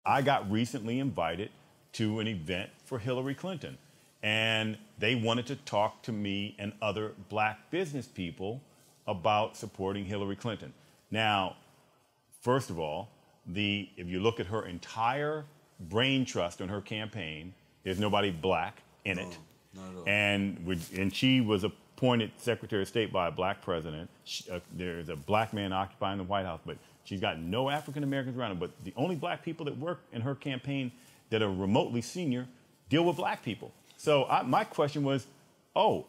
I got recently invited to an event for Hillary Clinton, and they wanted to talk to me and other black business people about supporting Hillary Clinton. Now, first of all, if you look at her entire brain trust on her campaign, there's nobody black in it. Not at all. And she was appointed Secretary of State by a black president. There's a black man occupying the White House, but she's got no African Americans around her. But the only black people that work in her campaign that are remotely senior deal with black people. So my question was,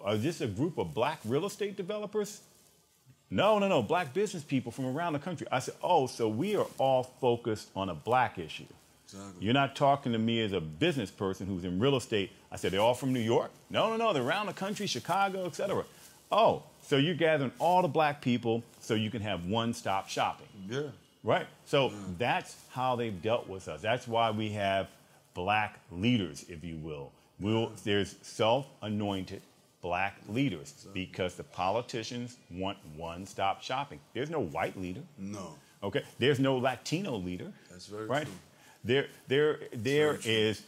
is this a group of black real estate developers? No, black business people from around the country. I said, so we are all focused on a black issue. Exactly. You're not talking to me as a business person who's in real estate. I said, they're all from New York? No, they're around the country, Chicago, etc. So you're gathering all the black people so you can have one-stop shopping. Yeah. Right? So that's how they've dealt with us. That's why we have black leaders, if you will. There's self-anointed black leaders because the politicians want one-stop shopping. There's no white leader. No. Okay? There's no Latino leader. That's very right? true. There is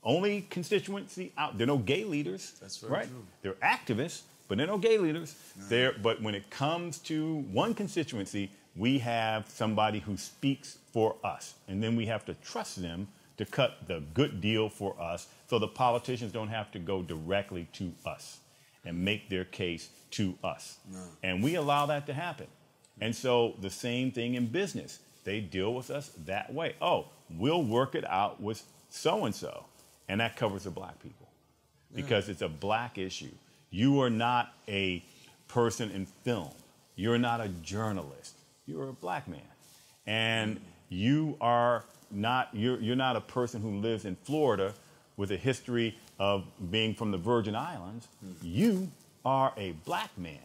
only constituency out. There are no gay leaders. That's very right? true. They're activists, but there are no gay leaders. But when it comes to one constituency, we have somebody who speaks for us. And then we have to trust them to cut the good deal for us so the politicians don't have to go directly to us and make their case to us. No. And we allow that to happen. And so the same thing in business. They deal with us that way. We'll work it out with so-and-so. And that covers the black people because it's a black issue. You are not a person in film. You're not a journalist. You're a black man. And you are not, you're not a person who lives in Florida with a history of being from the Virgin Islands. You are a black man.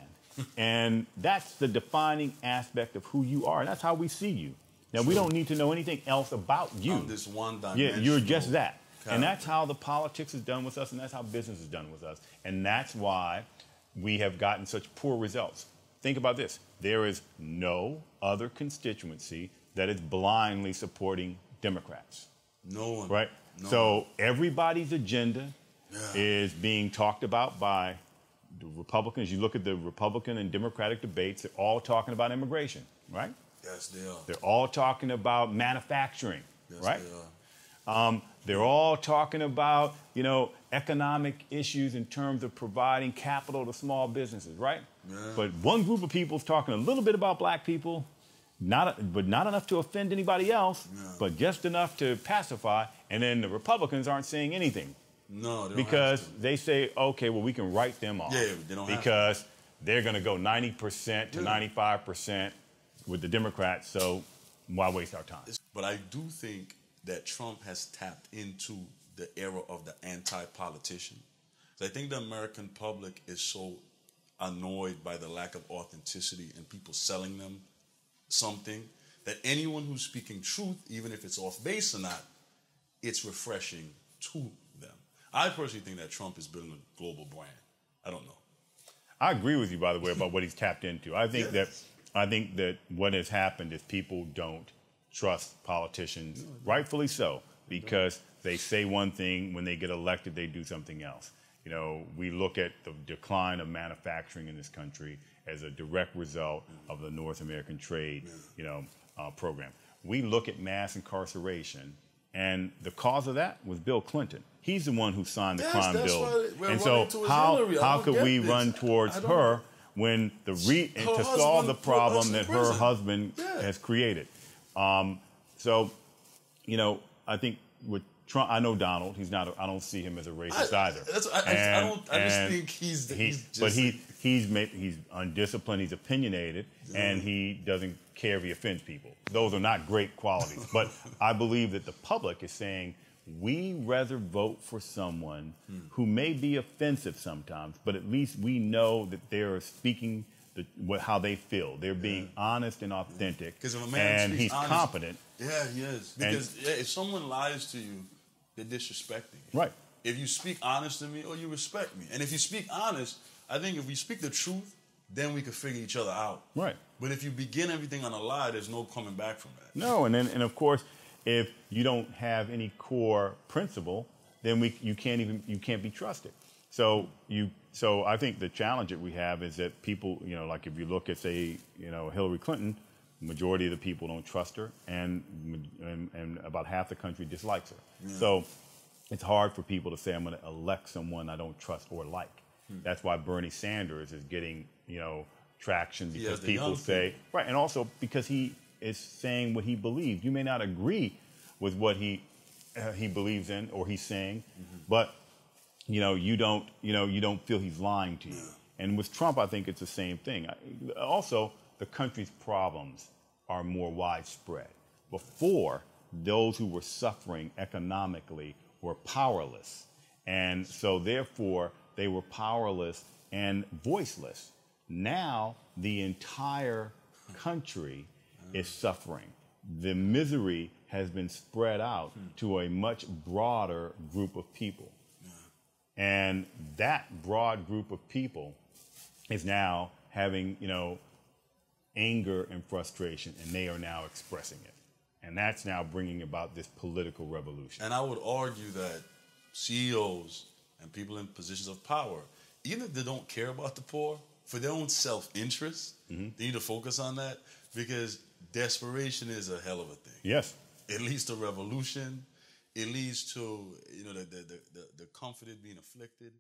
And that's the defining aspect of who you are. And that's how we see you. Now, we don't need to know anything else about you. On this one dimension. Yeah, you're just that. Character. And that's how the politics is done with us, and that's how business is done with us. And that's why we have gotten such poor results. Think about this. There is no other constituency that is blindly supporting Democrats. No one. Right? No So one. everybody's agenda is being talked about by the Republicans. You look at the Republican and Democratic debates, they're all talking about immigration, right? Yes, they are. They're all talking about manufacturing, Yes, right? they are. They're all talking about, economic issues in terms of providing capital to small businesses, right? Yeah. But one group of people is talking a little bit about black people, but not enough to offend anybody else, but just enough to pacify. And then the Republicans aren't saying anything. No, they don't Because have to. they say, okay, well, we can write them off. Yeah, they don't have because they're going to go 90% to 95% with the Democrats, so why waste our time? But I do think that Trump has tapped into the era of the anti-politician. So I think the American public is so annoyed by the lack of authenticity and people selling them something that anyone who's speaking truth, even if it's off base or not, it's refreshing to them. I personally think that Trump is building a global brand. I don't know. I agree with you, by the way, about what he's tapped into. I think that what has happened is people don't trust politicians, rightfully so, because they say one thing, when they get elected, they do something else. We look at the decline of manufacturing in this country as a direct result of the North American trade, program. We look at mass incarceration, and the cause of that was Bill Clinton. He's the one who signed the crime bill. And so how could we run towards her when to solve the problem that her husband has created? So, I think with Trump, I know Donald. I don't see him as a racist either. I just think he's undisciplined. He's opinionated, and he doesn't care if he offends people. Those are not great qualities. But I believe that the public is saying we rather vote for someone who may be offensive sometimes, but at least we know that they're speaking how they feel. They're being honest and authentic, and he's competent. Yeah, he is. Because if someone lies to you, they're disrespecting you. Right. If you speak honest to me, you respect me. And if you speak honest, I think if we speak the truth, then we can figure each other out. Right. But if you begin everything on a lie, there's no coming back from that. No, and of course, if you don't have any core principle, then you can't be trusted. So I think the challenge that we have is that people, like if you look at, say, Hillary Clinton, the majority of the people don't trust her, and about half the country dislikes her. Yeah. So it's hard for people to say, I'm going to elect someone I don't trust or like. That's why Bernie Sanders is getting, traction, because people say, right, and also because he is saying what he believes. You may not agree with what he believes in or he's saying, but you don't feel he's lying to you. And with Trump, I think it's the same thing. Also, the country's problems are more widespread. Before, those who were suffering economically were powerless. And so therefore, they were powerless and voiceless. Now, the entire country is suffering. The misery has been spread out to a much broader group of people. And that broad group of people is now having, anger and frustration, and they are now expressing it. And that's now bringing about this political revolution. And I would argue that CEOs and people in positions of power, even if they don't care about the poor, for their own self-interest, they need to focus on that, because desperation is a hell of a thing. Yes. It leads to revolution. It leads to, the comforted being afflicted.